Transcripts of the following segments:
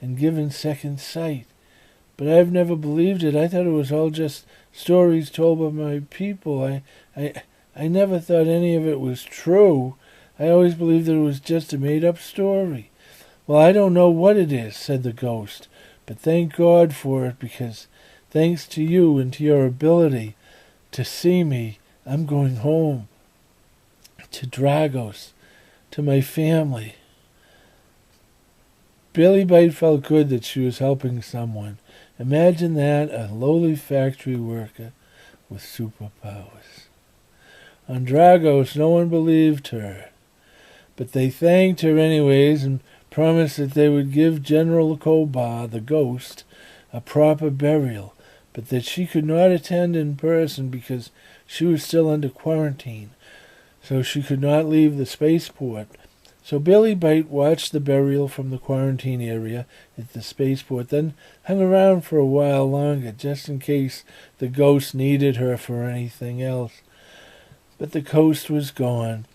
and given second sight. But I've never believed it. I thought it was all just stories told by my people. I never thought any of it was true. I always believed that it was just a made-up story. Well, I don't know what it is, said the ghost, but thank God for it, because thanks to you and to your ability to see me, I'm going home to Dragos, to my family. Billy Byte felt good that she was helping someone. Imagine that, a lowly factory worker with superpowers. On Dragos, no one believed her, but they thanked her anyways and promised that they would give General Kobar, the ghost, a proper burial, but that she could not attend in person because she was still under quarantine, so she could not leave the spaceport. So Billy Byte watched the burial from the quarantine area at the spaceport, then hung around for a while longer, just in case the ghost needed her for anything else. But the ghost was gone.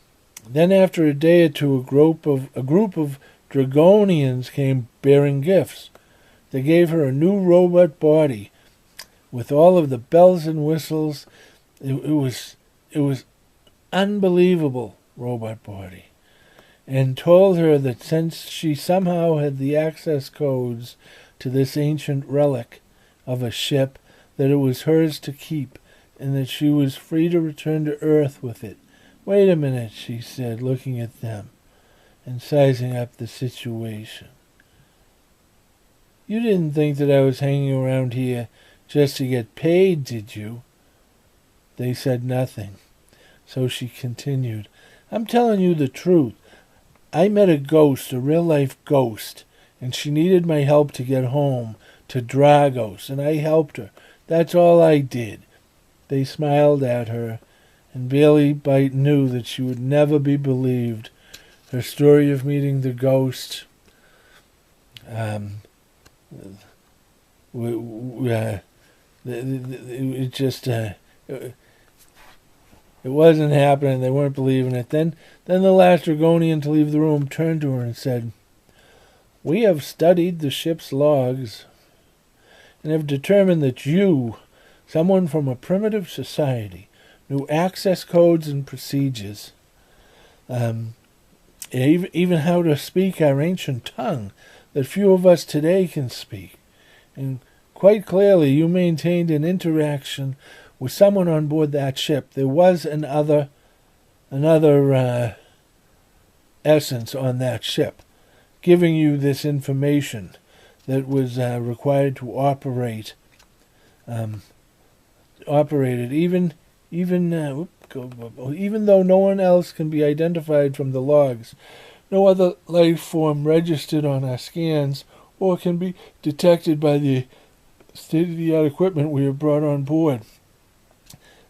Then after a day or two, a group of Dragonians came bearing gifts. They gave her a new robot body with all of the bells and whistles. It was unbelievable robot body, and told her that since she somehow had the access codes to this ancient relic of a ship, that it was hers to keep, and that she was free to return to Earth with it. Wait a minute, she said, looking at them and sizing up the situation. You didn't think that I was hanging around here just to get paid, did you? They said nothing. So she continued, I'm telling you the truth. I met a ghost, a real-life ghost, and she needed my help to get home to Dragos, and I helped her. That's all I did. They smiled at her, and Billy Byte knew that she would never be believed. Her story of meeting the ghost, it wasn't happening. They weren't believing it. Then the last Dragonian to leave the room turned to her and said, We have studied the ship's logs and have determined that you, someone from a primitive society, knew access codes and procedures, even how to speak our ancient tongue that few of us today can speak. And quite clearly you maintained an interaction with someone on board that ship. There was another essence on that ship, giving you this information that was required to operate it, even though no one else can be identified from the logs. No other life form registered on our scans or can be detected by the state-of-the-art equipment we have brought on board.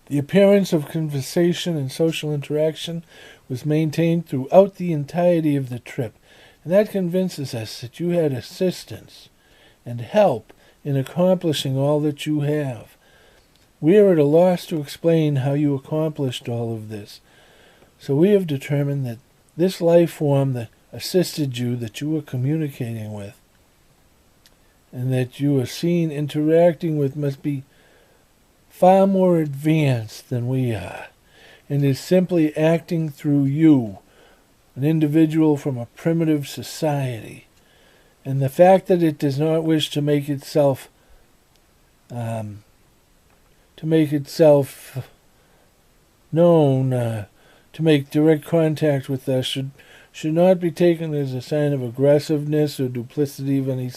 The appearance of conversation and social interaction was maintained throughout the entirety of the trip, and that convinces us that you had assistance and help in accomplishing all that you have. We are at a loss to explain how you accomplished all of this, so we have determined that this life form that assisted you, that you were communicating with, and that you are seen interacting with, must be far more advanced than we are, and is simply acting through you, an individual from a primitive society. And the fact that it does not wish to make itself known, to make direct contact with us, should not be taken as a sign of aggressiveness or duplicity of any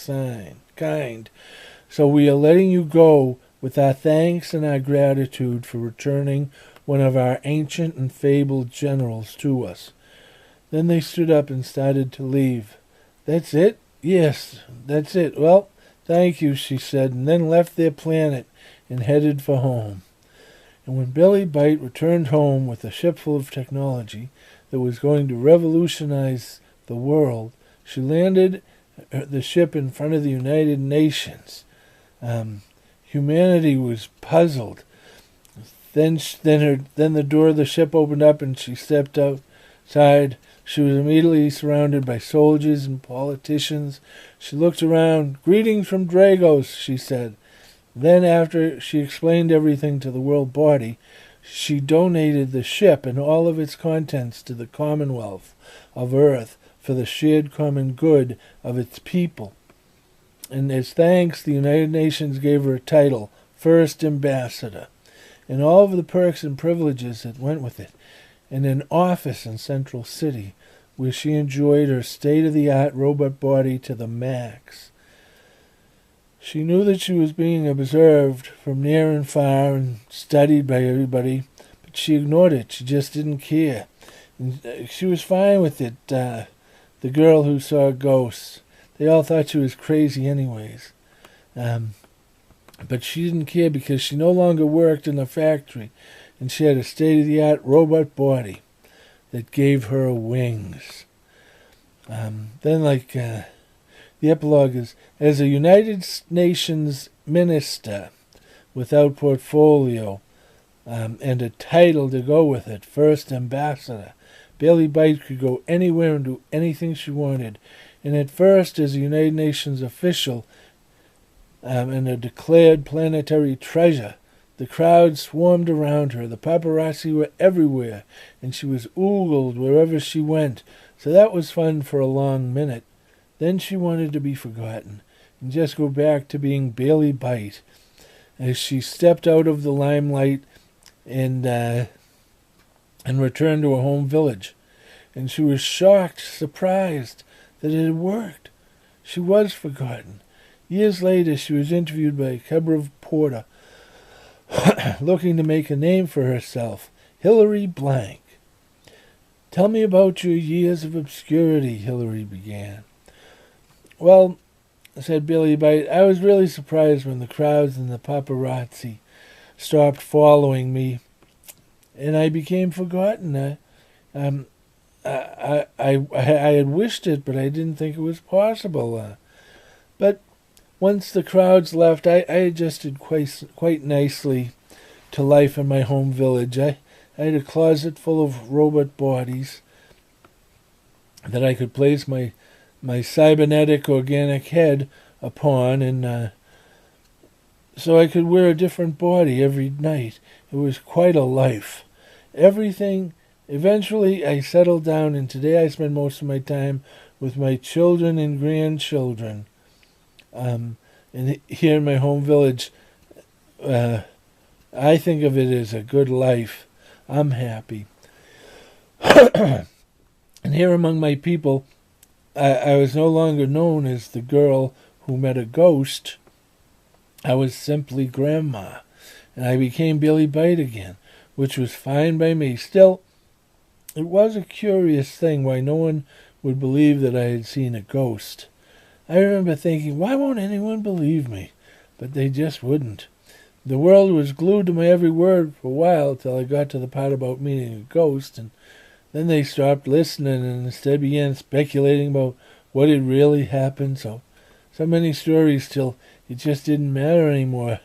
kind. So we are letting you go with our thanks and our gratitude for returning one of our ancient and fabled generals to us. Then they stood up and started to leave. That's it? Yes, that's it. Well, thank you, she said, and then left their planet and headed for home. And when Billy Byte returned home with a ship full of technology that was going to revolutionize the world, she landed the ship in front of the United Nations. Humanity was puzzled. Then the door of the ship opened up and she stepped outside. She was immediately surrounded by soldiers and politicians. She looked around. "Greetings from Dragos," she said. Then, after she explained everything to the World Body, she donated the ship and all of its contents to the Commonwealth of Earth for the shared common good of its people. And as thanks, the United Nations gave her a title, First Ambassador, and all of the perks and privileges that went with it, and an office in Central City where she enjoyed her state-of-the-art robot body to the max. She knew that she was being observed from near and far and studied by everybody, but she ignored it. She just didn't care. And she was fine with it, the girl who saw ghosts. They all thought she was crazy anyways. But she didn't care because she no longer worked in a factory, and she had a state-of-the-art robot body that gave her wings. The epilogue is, as a United Nations minister without portfolio and a title to go with it, First Ambassador, Bailey Byte could go anywhere and do anything she wanted. And at first, as a United Nations official and a declared planetary treasure, the crowd swarmed around her. The paparazzi were everywhere, and she was oogled wherever she went. So that was fun for a long minute. Then she wanted to be forgotten and just go back to being Bailey Byte. As she stepped out of the limelight and returned to her home village. And she was shocked, surprised that it had worked. She was forgotten. Years later, she was interviewed by a cover reporter looking to make a name for herself, Hillary Blank. "Tell me about your years of obscurity," Hillary began. "Well," said Billy Byte, "I was really surprised when the crowds and the paparazzi stopped following me, and I became forgotten. I had wished it, but I didn't think it was possible. But once the crowds left, I adjusted quite nicely to life in my home village. I had a closet full of robot bodies that I could place my cybernetic organic head upon, and so I could wear a different body every night. It was quite a life. Eventually I settled down, and today I spend most of my time with my children and grandchildren. And here in my home village, I think of it as a good life. I'm happy. And here among my people, I was no longer known as the girl who met a ghost. I was simply Grandma, and I became Billy Byte again, which was fine by me. Still, it was a curious thing why no one would believe that I had seen a ghost. I remember thinking, why won't anyone believe me? But they just wouldn't. The world was glued to my every word for a while till I got to the part about meeting a ghost, and then they stopped listening and instead began speculating about what had really happened. So many stories till it just didn't matter anymore.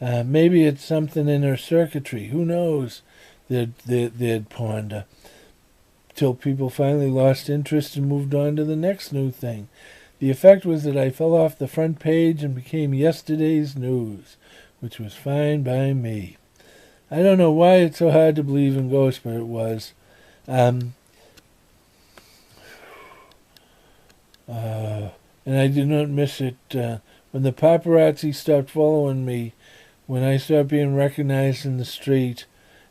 Maybe it's something in her circuitry. Who knows? They'd ponder. Till people finally lost interest and moved on to the next new thing. The effect was that I fell off the front page and became yesterday's news, which was fine by me. I don't know why it's so hard to believe in ghosts, but it was. And I did not miss it. When the paparazzi stopped following me, when I stopped being recognized in the street,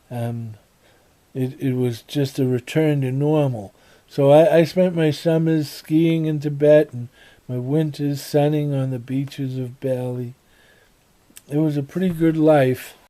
it was just a return to normal. So I spent my summers skiing in Tibet and my winters sunning on the beaches of Bali. It was a pretty good life.